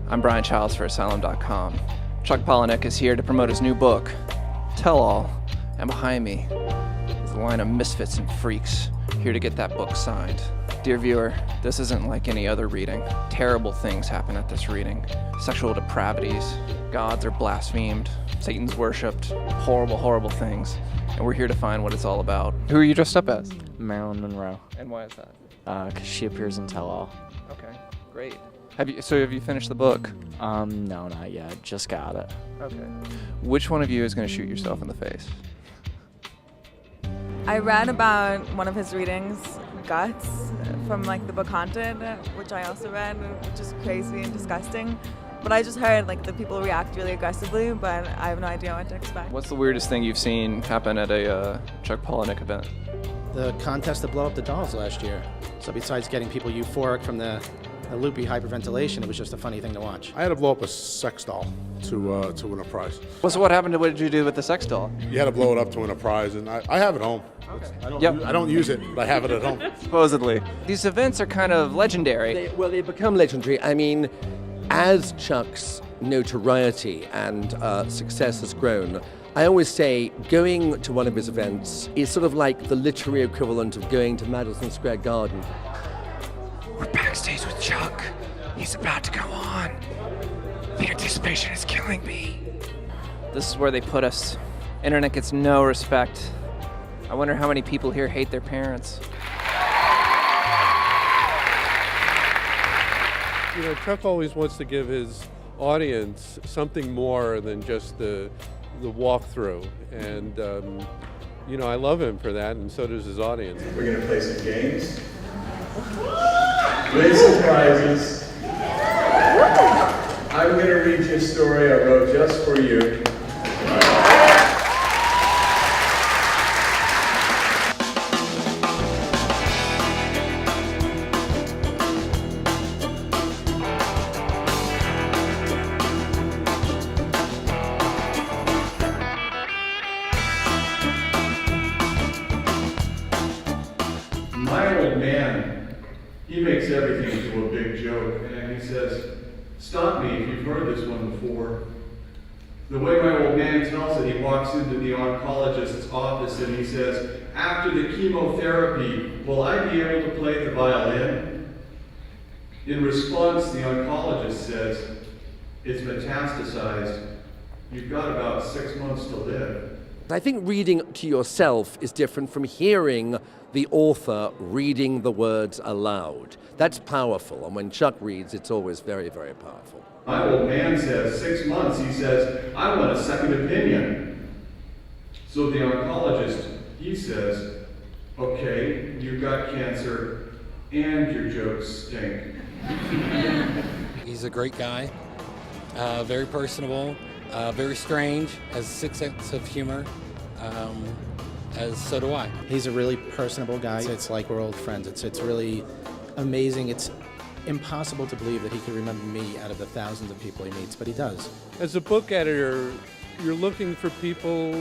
I'm Brian Childs for Asylum.com. Chuck Palahniuk is here to promote his new book, Tell All, and behind me is a line of misfits and freaks here to get that book signed. Dear viewer, this isn't like any other reading. Terrible things happen at this reading. Sexual depravities, gods are blasphemed, Satan's worshipped, horrible, horrible things. And we're here to find what it's all about. Who are you dressed up as? Marilyn Monroe. And why is that? Because she appears in Tell All. Okay, great. Have you finished the book? No, not yet. Just got it. Okay. Which one of you is going to shoot yourself in the face? I read about one of his readings, Guts, from the book Haunted, which I also read, which is crazy and disgusting. But I just heard the people react really aggressively, but I have no idea what to expect. What's the weirdest thing you've seen happen at a Chuck Palahniuk event? The contest to blow up the dolls last year. So besides getting people euphoric from the loopy hyperventilation, it was just a funny thing to watch. I had to blow up a sex doll to win a prize. Well, so what happened? What did you do with the sex doll? You had to blow it up to win a prize, and I have it home. Okay. I don't use it, but I have it at home. Supposedly. These events are kind of legendary. They've become legendary. I mean, as Chuck's notoriety and success has grown, I always say going to one of his events is sort of like the literary equivalent of going to Madison Square Garden. We're backstage with Chuck. He's about to go on. The anticipation is killing me. This is where they put us. Internet gets no respect. I wonder how many people here hate their parents. You know, Chuck always wants to give his audience something more than just the walkthrough. And, I love him for that, and so does his audience. We're going to play some games. Win some prizes. I'm going to read you a story I wrote just for you. My old man, he makes everything into a big joke, and he says, "Stop me if you've heard this one before." The way my old man tells it, he walks into the oncologist's office and he says, "After the chemotherapy, will I be able to play the violin?" In response, the oncologist says, "It's metastasized. You've got about 6 months to live." I think reading to yourself is different from hearing the author reading the words aloud. That's powerful, and when Chuck reads, it's always very, very powerful. My old man says, 6 months, he says, "I want a second opinion." So the oncologist, he says, "Okay, you've got cancer and your jokes stink." He's a great guy, very personable, very strange, has a sixth sense of humor, as so do I. He's a really personable guy. It's like we're old friends. It's really amazing. It's impossible to believe that he could remember me out of the thousands of people he meets, but he does. As a book editor, you're looking for people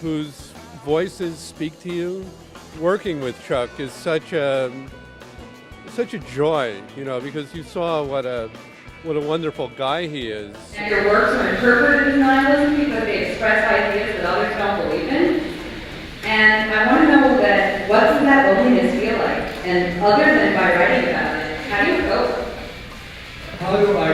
whose voices speak to you. Working with Chuck is such a joy, because you saw what a wonderful guy he is. And your works are interpreted as nihilism because they express ideas that others don't believe in. And I want to know that what does that loneliness feel like? And other than by writing about it, how do you cope? How do I